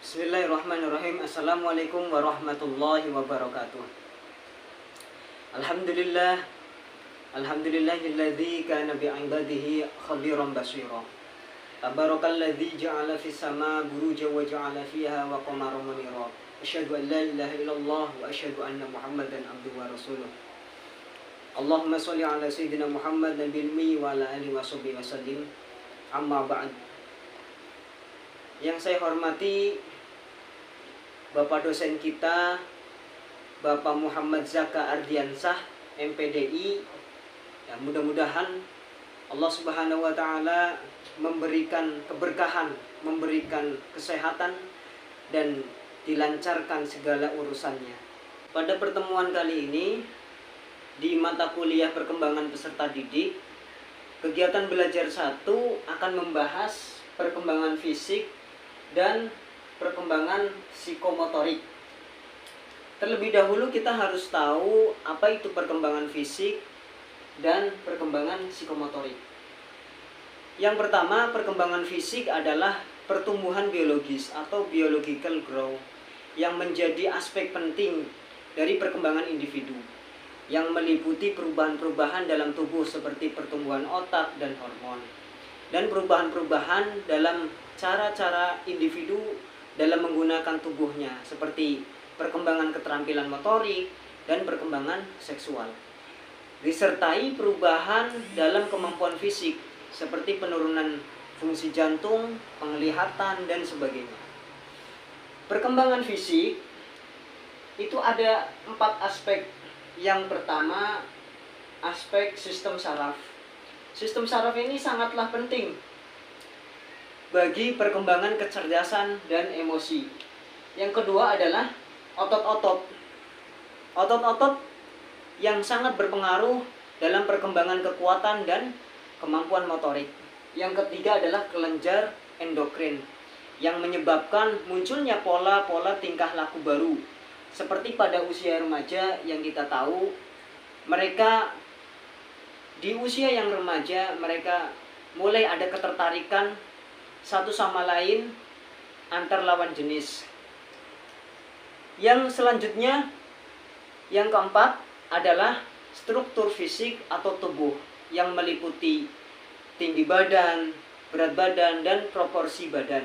Bismillahirrahmanirrahim. Assalamualaikum warahmatullahi wabarakatuh. Alhamdulillah. Alhamdulillahilladzi kana bi'ibadihi khabiran basira. Tabarakalladzi ja'ala fis sama buruja wa ja'ala fiha wa qamaran munira. Asyhadu an la ilaha illallah wa asyhadu anna Muhammadan abduhu wa rasuluh. Allahumma shalli ala sayyidina Muhammad nabiyil ummi wa ala alihi washabihi wasallim. Amma ba'd. Yang saya hormati Bapak dosen kita, Bapak Muhammad Zaka Ardiansah, MPDI. Ya, mudah-mudahan Allah Subhanahu wa taala memberikan keberkahan, memberikan kesehatan dan dilancarkan segala urusannya. Pada pertemuan kali ini di mata kuliah perkembangan peserta didik, kegiatan belajar 1 akan membahas perkembangan fisik dan perkembangan psikomotorik. Terlebih dahulu kita harus tahu apa itu perkembangan fisik dan perkembangan psikomotorik. Yang pertama, perkembangan fisik adalah pertumbuhan biologis atau biological growth yang menjadi aspek penting dari perkembangan individu, yang meliputi perubahan-perubahan dalam tubuh seperti pertumbuhan otak dan hormon, dan perubahan-perubahan dalam cara-cara individu dalam menggunakan tubuhnya seperti perkembangan keterampilan motorik dan perkembangan seksual, disertai perubahan dalam kemampuan fisik seperti penurunan fungsi jantung, penglihatan, dan sebagainya. Perkembangan fisik itu ada 4 aspek. Yang pertama, aspek sistem saraf. Sistem saraf ini sangatlah penting bagi perkembangan kecerdasan dan emosi. Yang kedua adalah otot-otot. Otot-otot yang sangat berpengaruh dalam perkembangan kekuatan dan kemampuan motorik. Yang ketiga adalah kelenjar endokrin yang menyebabkan munculnya pola-pola tingkah laku baru. Seperti pada usia remaja yang kita tahu, mereka di usia yang remaja mereka mulai ada ketertarikan satu sama lain antar lawan jenis. Yang selanjutnya, yang keempat adalah struktur fisik atau tubuh yang meliputi tinggi badan, berat badan, dan proporsi badan.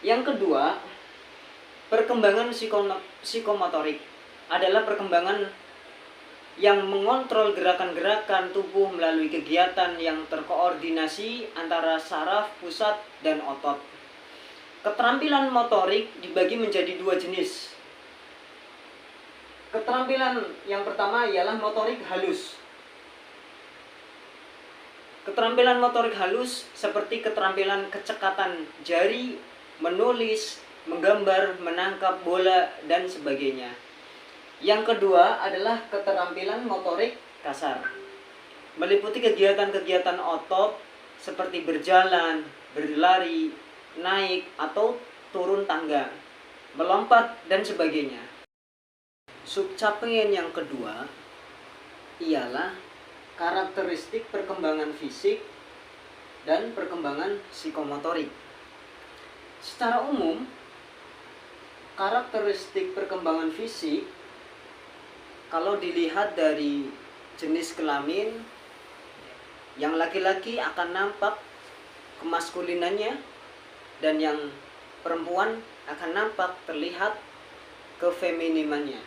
Yang kedua, perkembangan psikomotorik adalah perkembangan yang mengontrol gerakan-gerakan tubuh melalui kegiatan yang terkoordinasi antara saraf pusat dan otot. Keterampilan motorik dibagi menjadi 2 jenis. Keterampilan yang pertama ialah motorik halus. Keterampilan motorik halus seperti keterampilan kecekatan jari, menulis, menggambar, menangkap bola, dan sebagainya. Yang kedua adalah keterampilan motorik kasar, meliputi kegiatan-kegiatan otot seperti berjalan, berlari, naik atau turun tangga, melompat, dan sebagainya. Subcapaian yang kedua ialah karakteristik perkembangan fisik dan perkembangan psikomotorik. Secara umum, karakteristik perkembangan fisik kalau dilihat dari jenis kelamin, yang laki-laki akan nampak kemaskulinannya dan yang perempuan akan nampak terlihat kefeminimannya.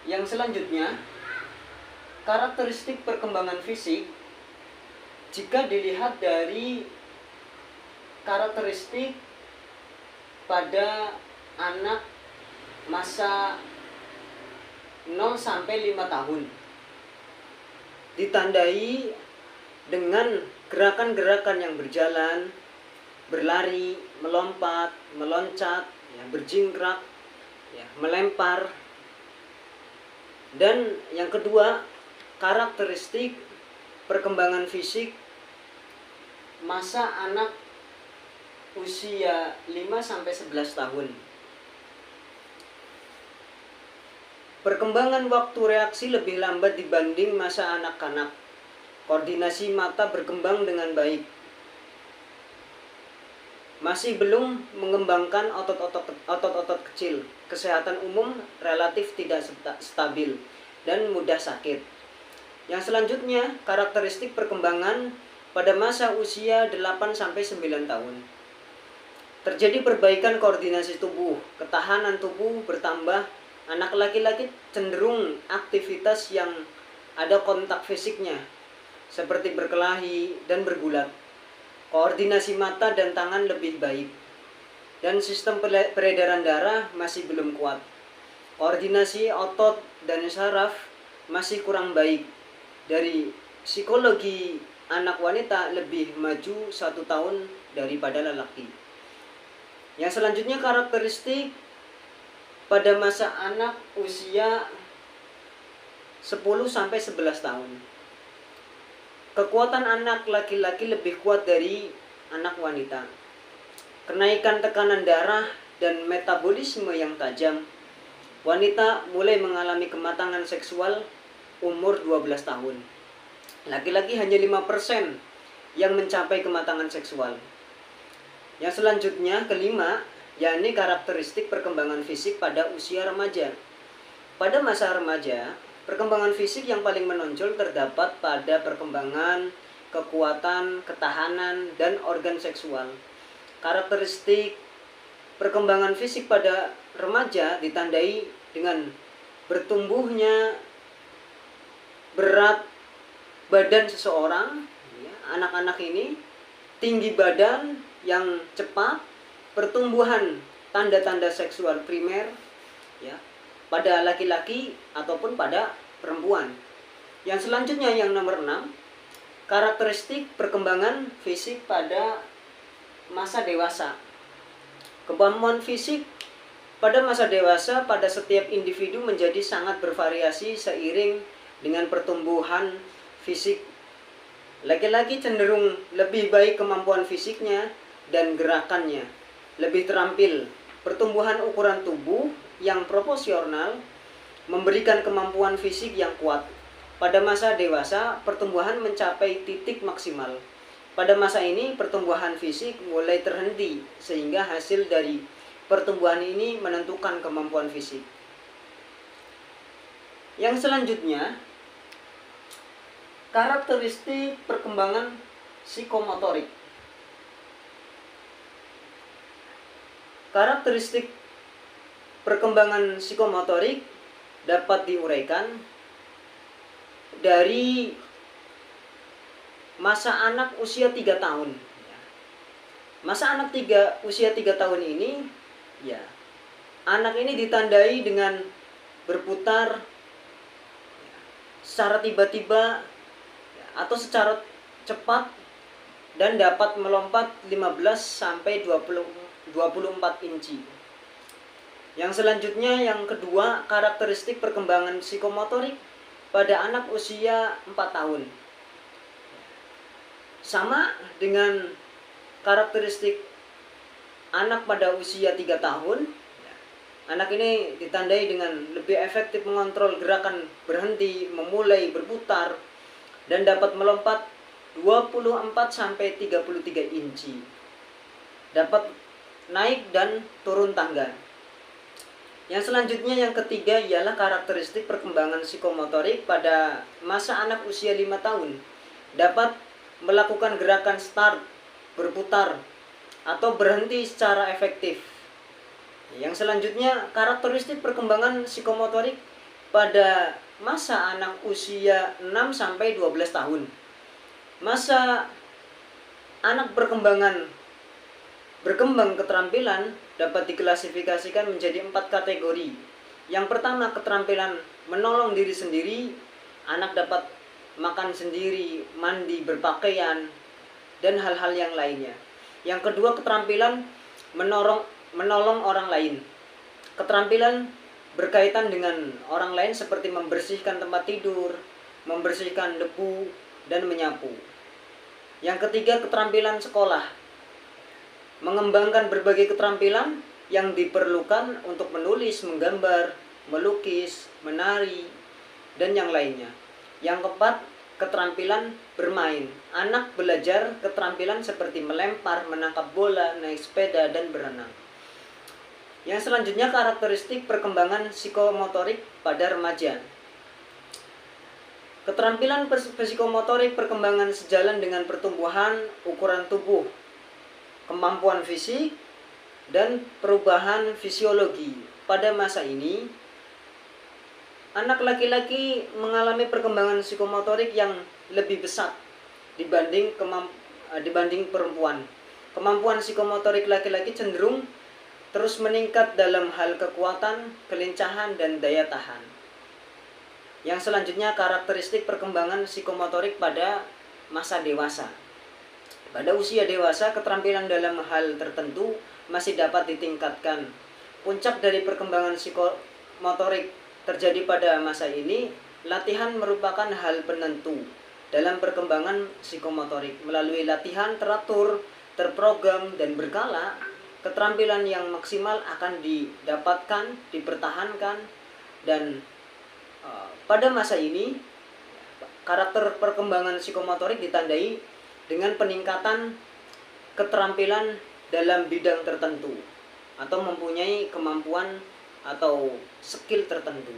Yang selanjutnya, karakteristik perkembangan fisik jika dilihat dari karakteristik pada anak masa 0 sampai 5 tahun, ditandai dengan gerakan-gerakan yang berjalan, berlari, melompat, meloncat, ya, berjingkrak, ya, melempar. Dan yang kedua, karakteristik perkembangan fisik masa anak usia 5 sampai 11 tahun. Perkembangan waktu reaksi lebih lambat dibanding masa anak-anak. Koordinasi mata berkembang dengan baik. masih belum mengembangkan otot-otot kecil. Kesehatan umum relatif tidak stabil dan mudah sakit. Yang selanjutnya, karakteristik perkembangan pada masa usia 8-9 tahun. Terjadi perbaikan koordinasi tubuh, ketahanan tubuh bertambah. Anak laki-laki cenderung aktivitas yang ada kontak fisiknya, seperti berkelahi dan bergulat. Koordinasi mata dan tangan lebih baik. Dan sistem peredaran darah masih belum kuat. Koordinasi otot dan saraf masih kurang baik. Dari psikologi, anak wanita lebih maju 1 tahun daripada lelaki. Yang selanjutnya, karakteristik pada masa anak usia 10-11 tahun. Kekuatan anak laki-laki lebih kuat dari anak wanita. Kenaikan tekanan darah dan metabolisme yang tajam. Wanita mulai mengalami kematangan seksual umur 12 tahun. Laki-laki hanya 5% yang mencapai kematangan seksual. Yang selanjutnya, kelima, yakni karakteristik perkembangan fisik pada usia remaja. Pada masa remaja, perkembangan fisik yang paling menonjol terdapat pada perkembangan, kekuatan, ketahanan, dan organ seksual. Karakteristik perkembangan fisik pada remaja ditandai dengan bertumbuhnya berat badan seseorang, anak-anak ini, tinggi badan yang cepat, pertumbuhan tanda-tanda seksual primer, ya, pada laki-laki ataupun pada perempuan. Yang selanjutnya, yang nomor 6, karakteristik perkembangan fisik pada masa dewasa. Kemampuan fisik pada masa dewasa pada setiap individu menjadi sangat bervariasi seiring dengan pertumbuhan fisik. Laki-laki cenderung lebih baik kemampuan fisiknya dan gerakannya, lebih terampil. Pertumbuhan ukuran tubuh yang proporsional memberikan kemampuan fisik yang kuat. Pada masa dewasa, pertumbuhan mencapai titik maksimal. Pada masa ini, pertumbuhan fisik mulai terhenti, sehingga hasil dari pertumbuhan ini menentukan kemampuan fisik. Yang selanjutnya, karakteristik perkembangan psikomotorik. Karakteristik perkembangan psikomotorik dapat diuraikan dari masa anak usia 3 tahun. Masa anak usia 3 tahun ini, ya, anak ini ditandai dengan berputar secara tiba-tiba atau secara cepat dan dapat melompat 15-24 inci. Yang selanjutnya, yang kedua, karakteristik perkembangan psikomotorik pada anak usia 4 tahun. Sama dengan karakteristik anak pada usia 3 tahun, anak ini ditandai dengan lebih efektif mengontrol gerakan berhenti, memulai, berputar, dan dapat melompat 24-33 inci. Dapat naik dan turun tangga. Yang selanjutnya, yang ketiga, ialah karakteristik perkembangan psikomotorik pada masa anak usia 5 tahun. Dapat melakukan gerakan start, berputar, atau berhenti secara efektif. Yang selanjutnya, karakteristik perkembangan psikomotorik pada masa anak usia 6-12 tahun. Masa anak berkembang keterampilan dapat diklasifikasikan menjadi 4 kategori. Yang pertama, keterampilan menolong diri sendiri. Anak dapat makan sendiri, mandi, berpakaian, dan hal-hal yang lainnya. Yang kedua, keterampilan menolong orang lain. Keterampilan berkaitan dengan orang lain seperti membersihkan tempat tidur, membersihkan debu, dan menyapu. Yang ketiga, keterampilan sekolah. Mengembangkan berbagai keterampilan yang diperlukan untuk menulis, menggambar, melukis, menari, dan yang lainnya. Yang keempat, keterampilan bermain. Anak belajar keterampilan seperti melempar, menangkap bola, naik sepeda, dan berenang. Yang selanjutnya karakteristik perkembangan psikomotorik pada remaja. Keterampilan psikomotorik perkembangan sejalan dengan pertumbuhan ukuran tubuh, kemampuan fisik, dan perubahan fisiologi. Pada masa ini, anak laki-laki mengalami perkembangan psikomotorik yang lebih pesat dibanding perempuan. Kemampuan psikomotorik laki-laki cenderung terus meningkat dalam hal kekuatan, kelincahan, dan daya tahan. Yang selanjutnya karakteristik perkembangan psikomotorik pada masa dewasa. Pada usia dewasa, keterampilan dalam hal tertentu masih dapat ditingkatkan. Puncak dari perkembangan psikomotorik terjadi pada masa ini. Latihan merupakan hal penentu dalam perkembangan psikomotorik. Melalui latihan teratur, terprogram, dan berkala, keterampilan yang maksimal akan didapatkan, dipertahankan, dan pada masa ini karakter perkembangan psikomotorik ditandai dengan peningkatan keterampilan dalam bidang tertentu atau mempunyai kemampuan atau skill tertentu.